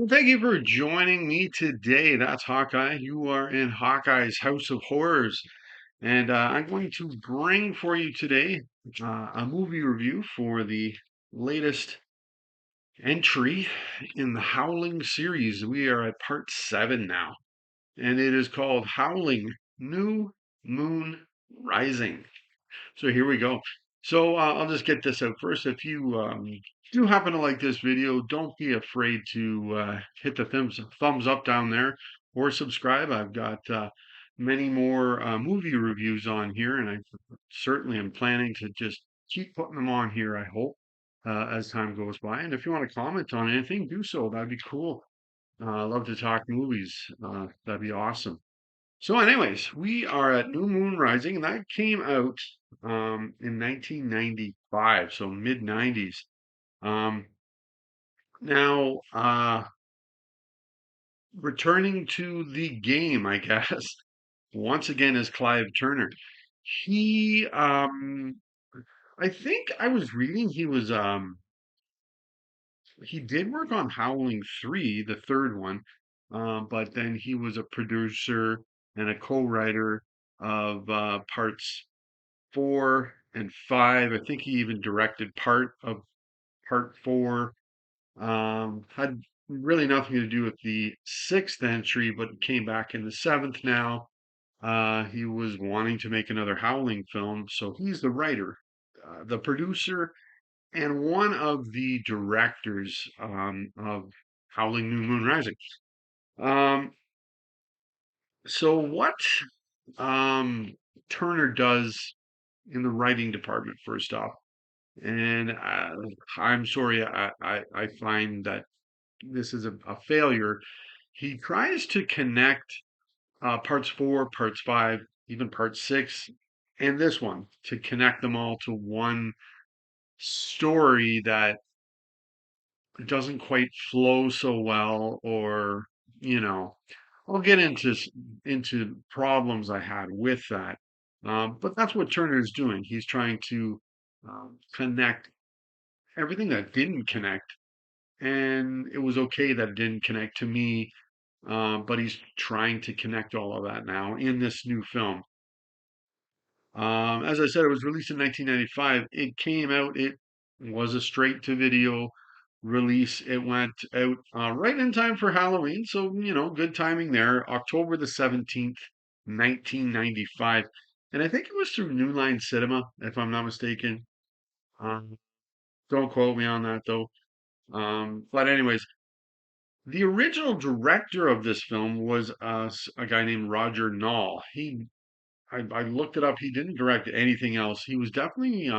Well, thank you for joining me today. That's Hawkeye. You are in Hawkeye's House of Horrors. And I'm going to bring for you today a movie review for the latest entry in the Howling series. We are at part 7 now, and it is called Howling New Moon Rising. So here we go. So I'll just get this out first. If you do happen to like this video, don't be afraid to hit the thumbs up down there or subscribe. I've got many more movie reviews on here, and I certainly am planning to just keep putting them on here, I hope, as time goes by. And if you want to comment on anything, do so. That'd be cool. I love to talk movies. That'd be awesome. So, anyways, we are at New Moon Rising, and that came out in 1995, so mid 90s. Um, now, returning to the game, I guess, once again is Clive Turner. He, I think I was reading he did work on Howling 3, the third one, but then he was a producer and a co-writer of parts 4 and 5. I think he even directed part of part 4. Had really nothing to do with the sixth entry, but came back in the seventh now. He was wanting to make another Howling film, so he's the writer, the producer, and one of the directors of Howling New Moon Rising. Um, so what um, Turner does in the writing department, first off. And I'm sorry, I find that this is a failure. He tries to connect parts 4, parts 5, even part 6, and this one to connect them all to one story that doesn't quite flow so well, or, you know, I'll get into problems I had with that. But that's what Turner is doing. He's trying to connect everything that didn't connect, and it was okay that it didn't connect to me. But he's trying to connect all of that now in this new film. As I said, it was released in 1995. It came out. It was a straight to video release. It went out right in time for Halloween, so good timing there. October the 17th, 1995, and I think it was through New Line Cinema, if I'm not mistaken. Um, don't quote me on that though. But anyways, the original director of this film was a guy named Roger Knoll. I looked it up. He didn't direct anything else. He's definitely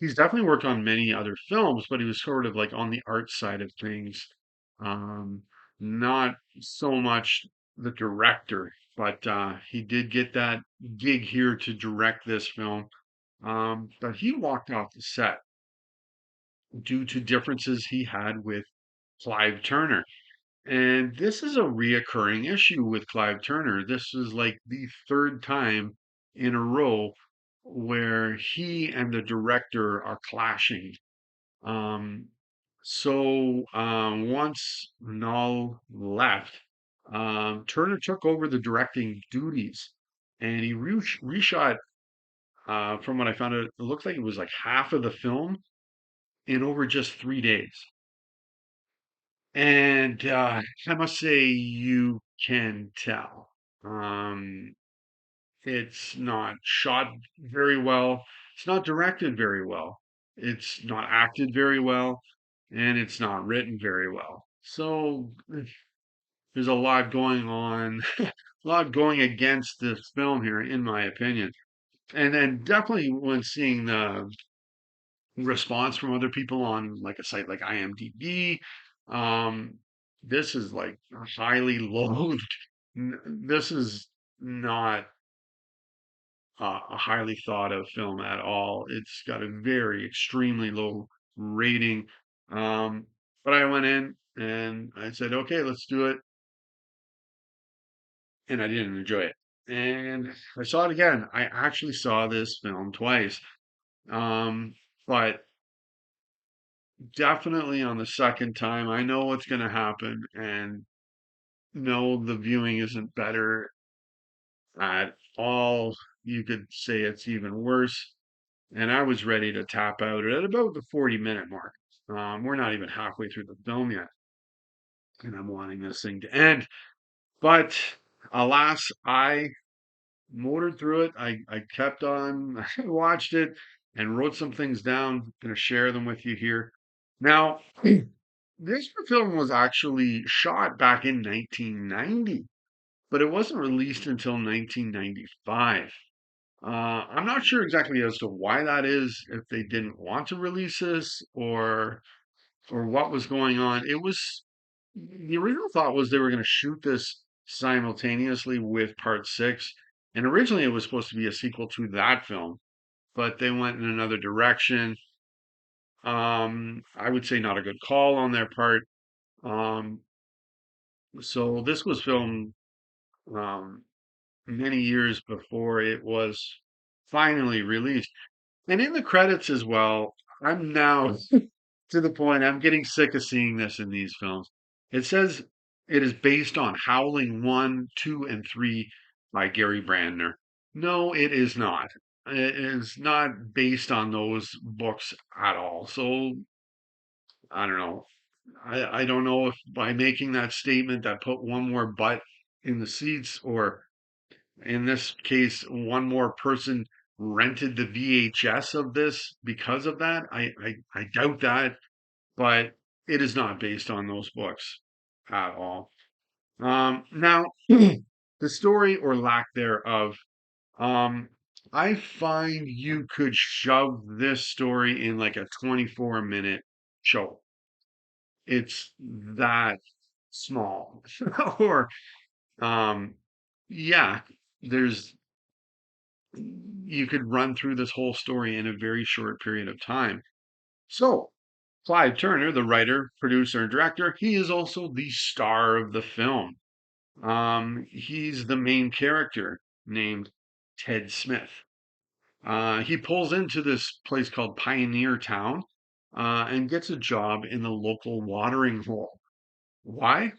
worked on many other films, but he was sort of like on the art side of things. Um, Not so much the director, but he did get that gig here to direct this film. But he walked off the set due to differences he had with Clive Turner. And this is a reoccurring issue with Clive Turner. This is like the third time in a row where he and the director are clashing. Um, once Null left, Turner took over the directing duties, and he reshot. From what I found out, it looked like it was like half of the film in over just 3 days. And I must say, you can tell. Um, it's not shot very well. It's not directed very well. It's not acted very well. And it's not written very well. So there's a lot going on, a lot going against this film here, in my opinion. And then definitely when seeing the response from other people on like a site like IMDb. Um, this is like highly loathed. This is not a highly thought of film at all. It's got a very extremely low rating. Um, but I went in and I said, okay, let's do it. And I didn't enjoy it. And I saw it again. I actually saw this film twice. Um, but definitely on the second time, I know what's going to happen, and no, the viewing isn't better at all. You could say it's even worse. And I was ready to tap out at about the 40-minute mark. We're not even halfway through the film yet, and I'm wanting this thing to end. But alas, I motored through it. I kept on, I watched it and wrote some things down. I'm going to share them with you here. Now, this film was actually shot back in 1990, but it wasn't released until 1995. I'm not sure exactly as to why that is, if they didn't want to release this or what was going on. It was the original thought was they were going to shoot this simultaneously with part six, and originally it was supposed to be a sequel to that film, but they went in another direction. I would say not a good call on their part. Um, so this was filmed um, many years before it was finally released. And in the credits as well, I'm now to the point I'm getting sick of seeing this in these films. It says it is based on Howling 1, 2, and 3 by Gary Brandner. No, it is not. It is not based on those books at all. So I don't know. I don't know if by making that statement that put one more butt in the seats, or in this case, one more person rented the VHS of this because of that. I doubt that, but it is not based on those books at all. Now, the story or lack thereof, um, I find you could shove this story in like a 24-minute show. It's that small. Or, um, yeah, there's you could run through this whole story in a very short period of time. So, Clive Turner, the writer, producer, and director, he is also the star of the film. He's the main character named Ted Smith. He pulls into this place called Pioneer Town and gets a job in the local watering hole. Why?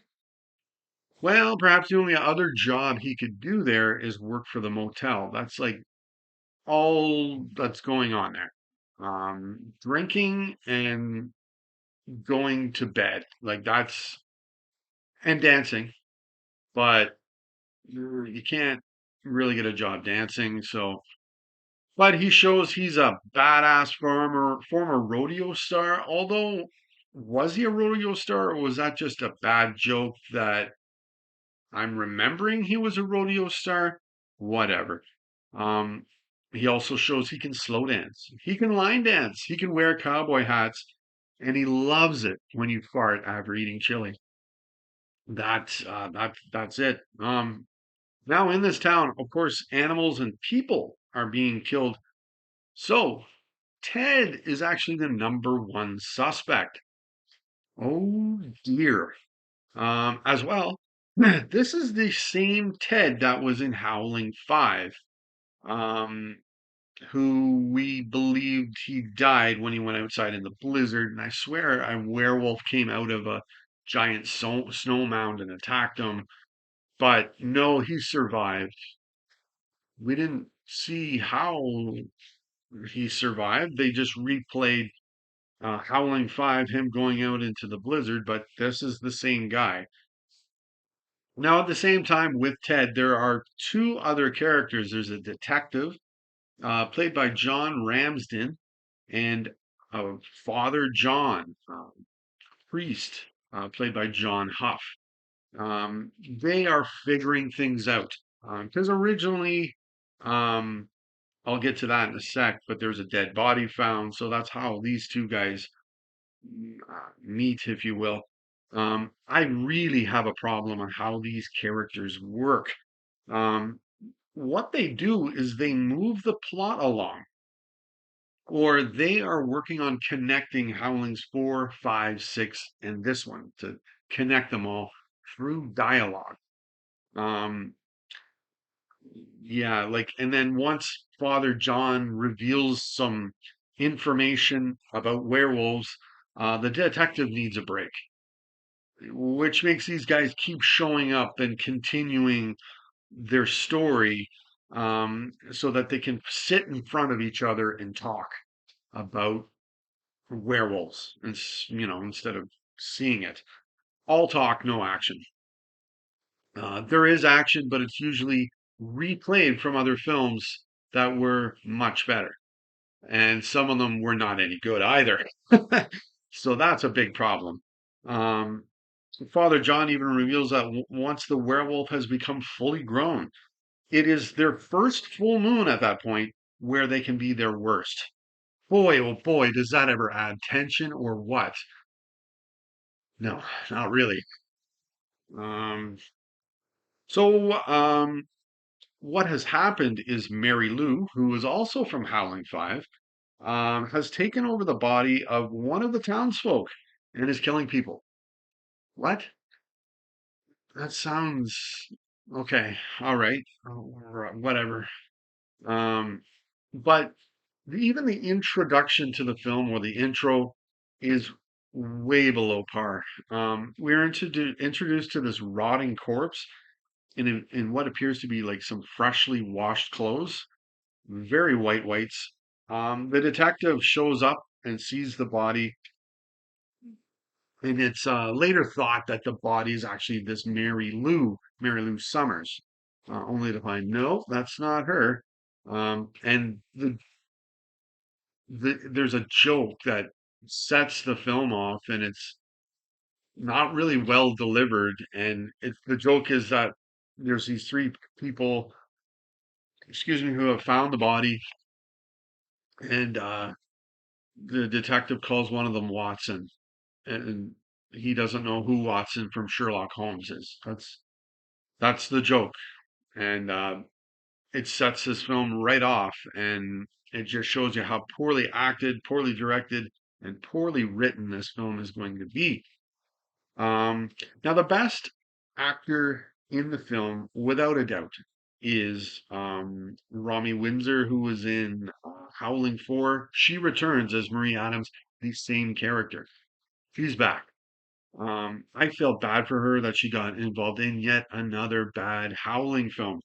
Well, perhaps the only other job he could do there is work for the motel. That's like all that's going on there. Drinking and going to bed. Like that's and dancing, but you can't really get a job dancing. So, but he shows he's a badass former rodeo star. Although, was he a rodeo star, or was that just a bad joke that I'm remembering he was a rodeo star? Whatever. Um, he also shows he can slow dance. He can line dance. He can wear cowboy hats, and he loves it when you fart after eating chili. That's it. Now in this town, of course, animals and people are being killed. So Ted is actually the number one suspect. Oh dear. As well, this is the same Ted that was in Howling 5, um, who we believed he died when he went outside in the blizzard. And I swear a werewolf came out of a giant snow mound and attacked him. But no, he survived. We didn't see how he survived. They just replayed Howling 5, him going out into the blizzard, but this is the same guy. Now, at the same time, with Ted, there are two other characters. There's a detective, played by John Ramsden, and Father John, priest, played by John Huff. They are figuring things out. Because originally, um, I'll get to that in a sec, but there's a dead body found. So that's how these two guys meet, if you will. I really have a problem on how these characters work. Um, what they do is they move the plot along, or they are working on connecting Howlings 4, 5, 6, and this one to connect them all through dialogue. Um, yeah, like, and then once Father John reveals some information about werewolves, The detective needs a break, which makes these guys keep showing up and continuing their story, so that they can sit in front of each other and talk about werewolves, and instead of seeing it. All talk, no action. There is action, but it's usually replayed from other films that were much better, and some of them were not any good either. So that's a big problem. Um, Father John even reveals that once the werewolf has become fully grown, it is their first full moon at that point where they can be their worst. Boy, oh boy, does that ever add tension or what? No, not really. Um, so, what has happened is Mary Lou, who is also from Howling 5, has taken over the body of one of the townsfolk and is killing people. What? That sounds okay. All right. Whatever. Um, but even the introduction to the film, or the intro, is way below par. We're introduced to this rotting corpse in what appears to be like some freshly washed clothes, very white whites. The detective shows up and sees the body, and it's later thought that the body is actually this Mary Lou Summers, only to find no, that's not her. And there's a joke that sets the film off, and it's not really well delivered. And the joke is that there's these three people, excuse me, who have found the body, and the detective calls one of them Watson, and he doesn't know who Watson from Sherlock Holmes is. That's the joke, and it sets this film right off, and it just shows you how poorly acted, poorly directed, and poorly written this film is going to be. Um, Now, the best actor in the film, without a doubt, is Romy Windsor, who was in Howling 4. She returns as Marie Adams, the same character. She's back. I felt bad for her that she got involved in yet another bad Howling film,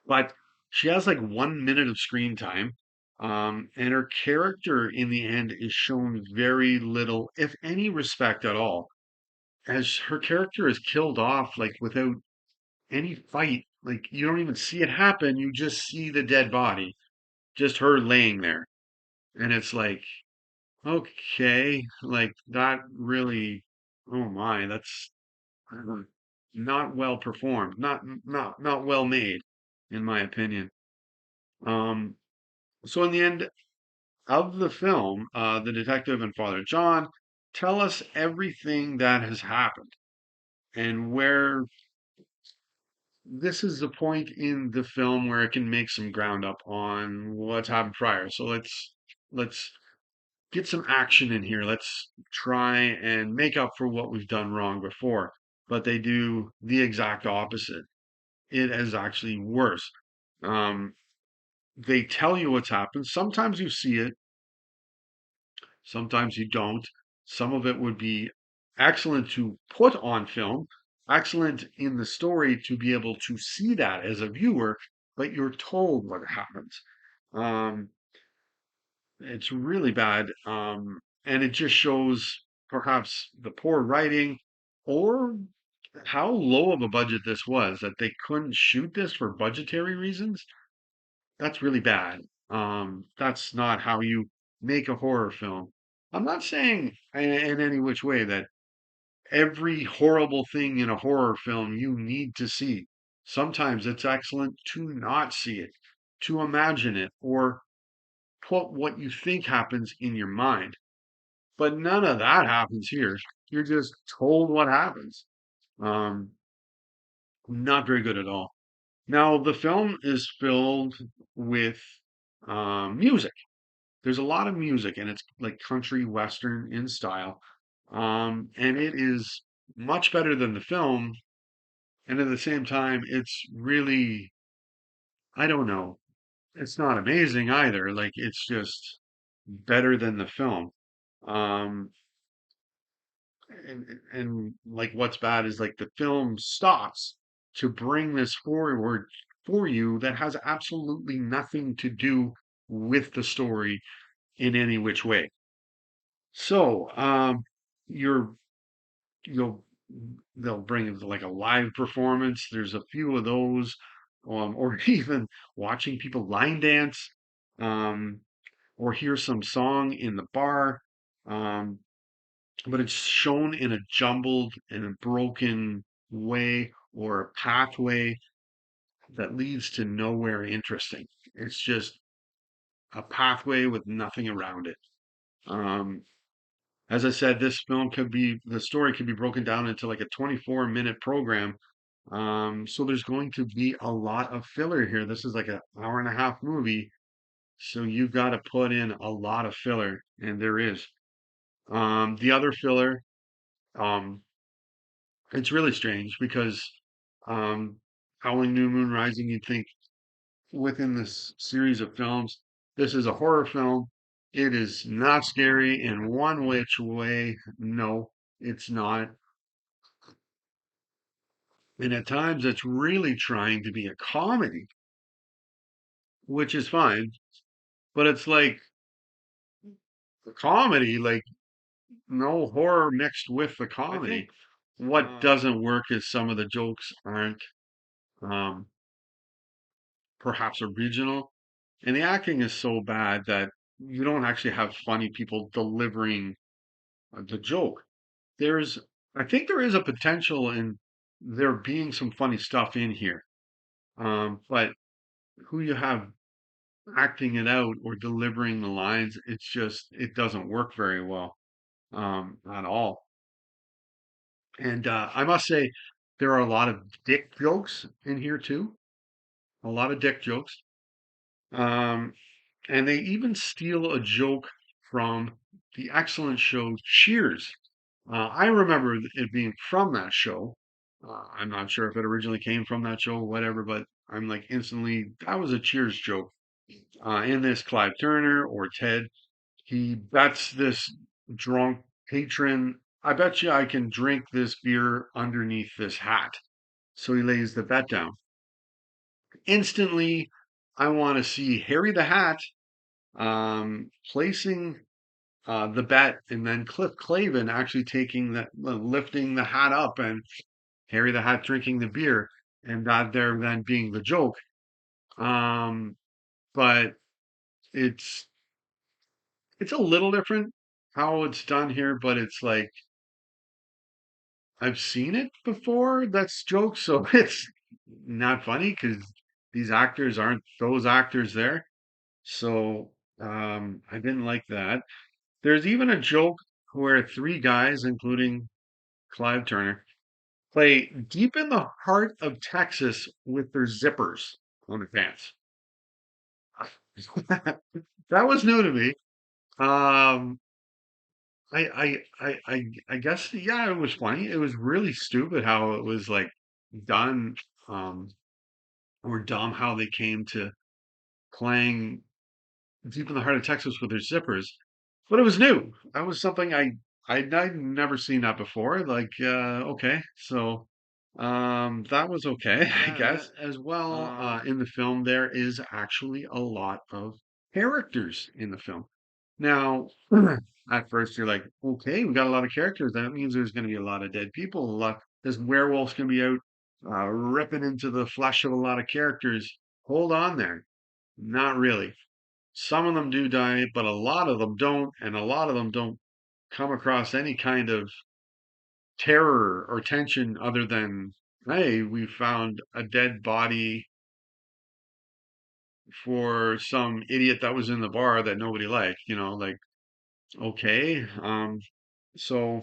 but she has like 1 minute of screen time. And her character in the end is shown very little, if any, respect at all, as her character is killed off like without any fight. Like you don't even see it happen. You just see the dead body, just her laying there. And it's like, okay, like that really, oh my, that's not well performed, not well made, in my opinion. Um, so in the end of the film, the detective and Father John tell us everything that has happened, and where this is the point in the film where it can make some ground up on what's happened prior. So let's get some action in here. Let's try and make up for what we've done wrong before. But they do the exact opposite. It is actually worse. Um, they tell you what's happened. Sometimes you see it, sometimes you don't. Some of it would be excellent to put on film, excellent in the story to be able to see that as a viewer, but you're told what happens. Um, it's really bad. And it just shows perhaps the poor writing, or how low of a budget this was, that they couldn't shoot this for budgetary reasons. That's really bad. That's not how you make a horror film. I'm not saying in any which way that every horrible thing in a horror film you need to see. Sometimes it's excellent to not see it, to imagine it, or put what you think happens in your mind. But none of that happens here. You're just told what happens. Um, Not very good at all. Now, the film is filled with music. There's a lot of music, and it's like country western in style. And it is much better than the film. And at the same time, it's really, I don't know, it's not amazing either. Like, it's just better than the film. Um, and like what's bad is like the film stops to bring this forward for you that has absolutely nothing to do with the story in any which way. So, you're you'll they'll bring like a live performance. There's a few of those, or even watching people line dance, um, or hear some song in the bar. Um, but it's shown in a jumbled and a broken way or a pathway that leads to nowhere interesting. It's just a pathway with nothing around it. Um, as I said, the story could be broken down into like a 24-minute program. So there's going to be a lot of filler here. This is like an hour and a half movie. So you've got to put in a lot of filler, and there is. The other filler, um, it's really strange because um, Howling New Moon Rising, you'd think within this series of films, this is a horror film. It is not scary in one which way. No, it's not. And at times it's really trying to be a comedy, which is fine. But it's like a comedy, like no horror mixed with the comedy. What doesn't work is some of the jokes aren't um, perhaps original. And the acting is so bad that you don't actually have funny people delivering the joke. There's, I think there is a potential in there being some funny stuff in here. But who you have acting it out or delivering the lines, it doesn't work very well, at all. And I must say, there are a lot of dick jokes in here too. A lot of dick jokes. Um, and they even steal a joke from the excellent show Cheers. I remember it being from that show. I'm not sure if it originally came from that show or whatever, but I'm like instantly, that was a Cheers joke. In this, Clive Turner or Ted, he bets this drunk patron, I bet you I can drink this beer underneath this hat. So he lays the bet down. Instantly, I want to see Harry the Hat placing the bet, and then Cliff Clavin actually taking lifting the hat up, and Harry the Hat drinking the beer, and that there then being the joke. Um, but it's it's a little different how it's done here, but it's like I've seen it before. That's jokes, so it's not funny because these actors aren't those actors there. So I didn't like that. There's even a joke where three guys, including Clive Turner, play deep in the heart of Texas with their zippers on their pants. That was new to me. Um, I guess yeah, it was funny. It was really stupid how it was like done, um, or dumb how they came to playing deep in the heart of Texas with their zippers. But it was new. That was something I'd never seen that before. Like, okay, so that was okay, I guess. As well, in the film, there is actually a lot of characters in the film. Now, at first you're like, okay, we got a lot of characters. That means there's going to be a lot of dead people. A lot. This werewolf's going to be out ripping into the flesh of a lot of characters. Hold on there. Not really. Some of them do die, but a lot of them don't, and a lot of them don't come across any kind of terror or tension other than, hey, we found a dead body for some idiot that was in the bar that nobody liked, like, okay. So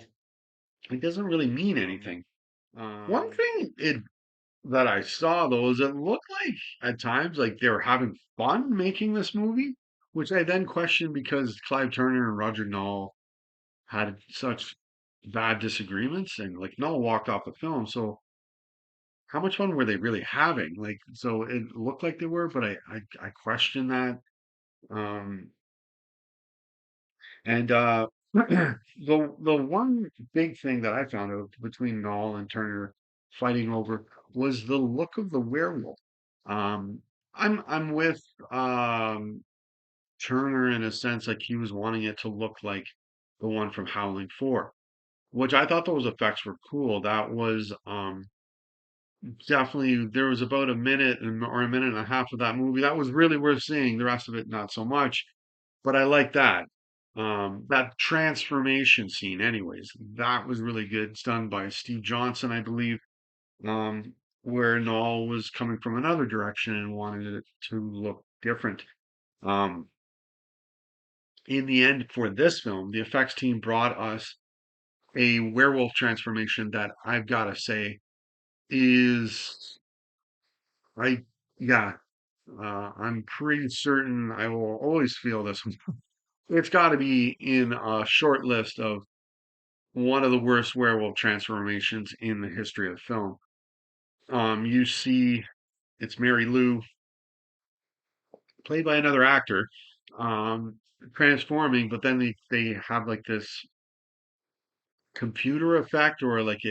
it doesn't really mean anything. One thing that I saw though is it looked like at times like they were having fun making this movie, which I then questioned because Clive Turner and Roger Knoll had such bad disagreements and like Noah walked off the film. So how much fun were they really having? Like, so it looked like they were, but I question that. Um, and The one big thing that I found out between Noel and Turner fighting over was the look of the werewolf. Um, I'm with Turner in a sense, like he was wanting it to look like the one from Howling 4, which I thought those effects were cool. That was definitely there was about a minute or a minute and a half of that movie that was really worth seeing. The rest of it, not so much. But I like that. That transformation scene, anyways, that was really good. It's done by Steve Johnson, I believe. Where Noel was coming from another direction and wanted it to look different. Um, in the end, for this film, the effects team brought us a werewolf transformation that I've got to say is, I, yeah, I'm pretty certain I will always feel this one. It's got to be in a short list of one of the worst werewolf transformations in the history of film. You see, it's Mary Lou, played by another actor, um, transforming, but then they have like this computer effect or like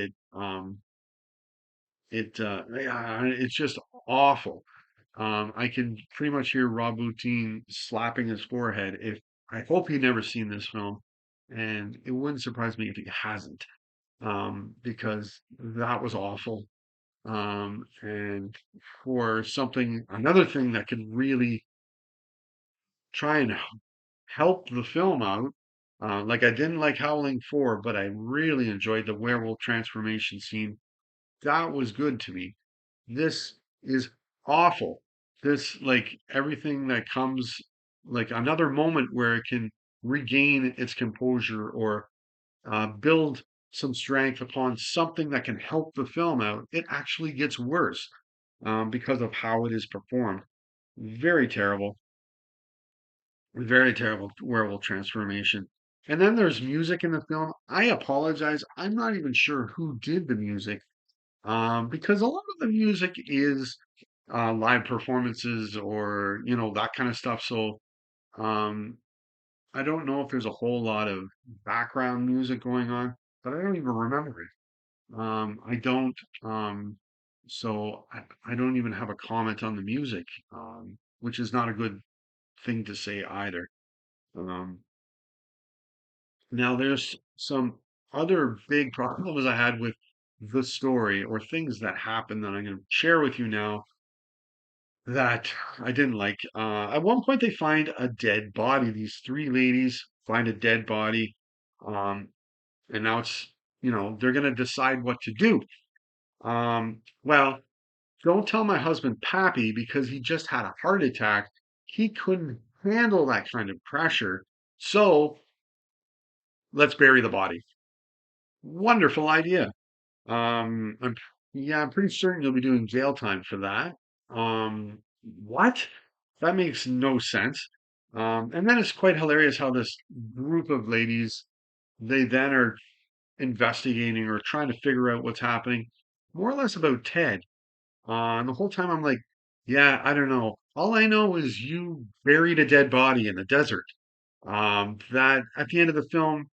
it's just awful. I can pretty much hear Rob Bottin slapping his forehead. If I hope he never seen this film, and it wouldn't surprise me if he hasn't, because that was awful. And for something, another thing that could really try and help the film out. Like I didn't like Howling 4, but I really enjoyed the werewolf transformation scene. That was good to me. This is awful. This, like everything that comes, like another moment where it can regain its composure or build some strength upon something that can help the film out, it actually gets worse because of how it is performed. Very terrible, very terrible werewolf transformation. And then there's music in the film. I apologize. I'm not even sure who did the music because a lot of the music is live performances or, that kind of stuff. So um, I don't know if there's a whole lot of background music going on, but I don't even remember it. I don't, um, I don't even have a comment on the music, which is not a good thing to say either. Um, Now there's some other big problems I had with the story or things that happened that I'm going to share with you now that I didn't like. At one point, they find a dead body. These three ladies find a dead body, um, and now they're going to decide what to do. Well, don't tell my husband Pappy because he just had a heart attack. He couldn't handle that kind of pressure. So let's bury the body. Wonderful idea. I'm yeah, I'm pretty certain you'll be doing jail time for that. What? That makes no sense. And then it's quite hilarious how this group of ladies, they then are investigating or trying to figure out what's happening, more or less about Ted. And the whole time I'm like, yeah, I don't know. All I know is you buried a dead body in the desert. That at the end of the film,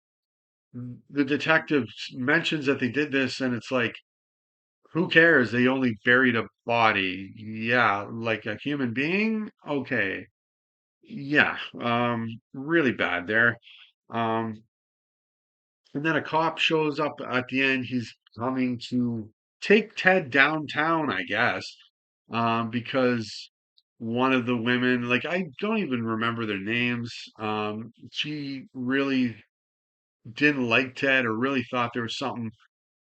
the detective mentions that they did this, and it's like, who cares? They only buried a body. Yeah, like a human being? Okay. Yeah, really bad there. Um, and then a cop shows up at the end. He's coming to take Ted downtown, I guess, because one of the women, like I don't even remember their names, she really didn't like Ted or really thought there was something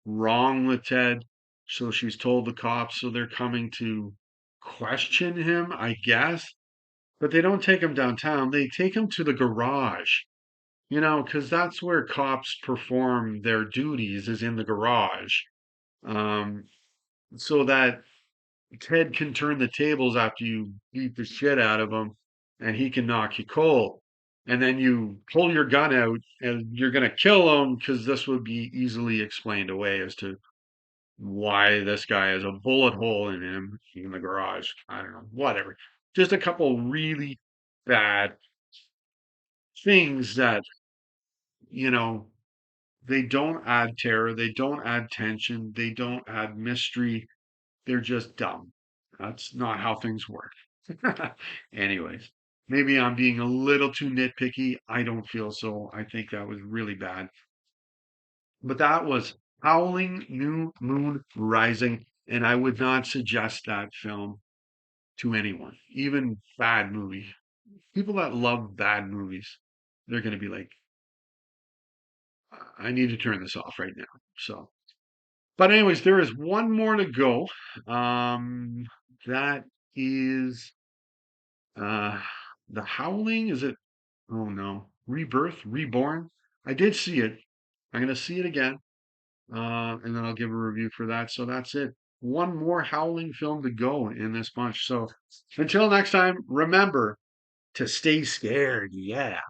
wrong with Ted. So she's told the cops, so they're coming to question him, I guess. But they don't take him downtown. They take him to the garage, because that's where cops perform their duties, is in the garage. Um, so that Ted can turn the tables after you beat the shit out of him and he can knock you cold. And then you pull your gun out and you're going to kill him because this would be easily explained away as to why this guy has a bullet hole in him in the garage. I don't know, whatever. Just a couple really bad things that you know, they don't add terror, they don't add tension, they don't add mystery. They're just dumb. That's not how things work. Anyways, maybe I'm being a little too nitpicky. I don't feel so. I think that was really bad. But that was Howling New Moon Rising, and I would not suggest that film to anyone, even bad movie. People that love bad movies, they're going to be like, I need to turn this off right now. So, but anyways, there is one more to go. That is uh The Howling. Is it? Oh no, Rebirth, Reborn. I did see it. I'm gonna see it again, and then I'll give a review for that. So that's it. One more Howling film to go in this bunch. So until next time, remember to stay scared. Yeah.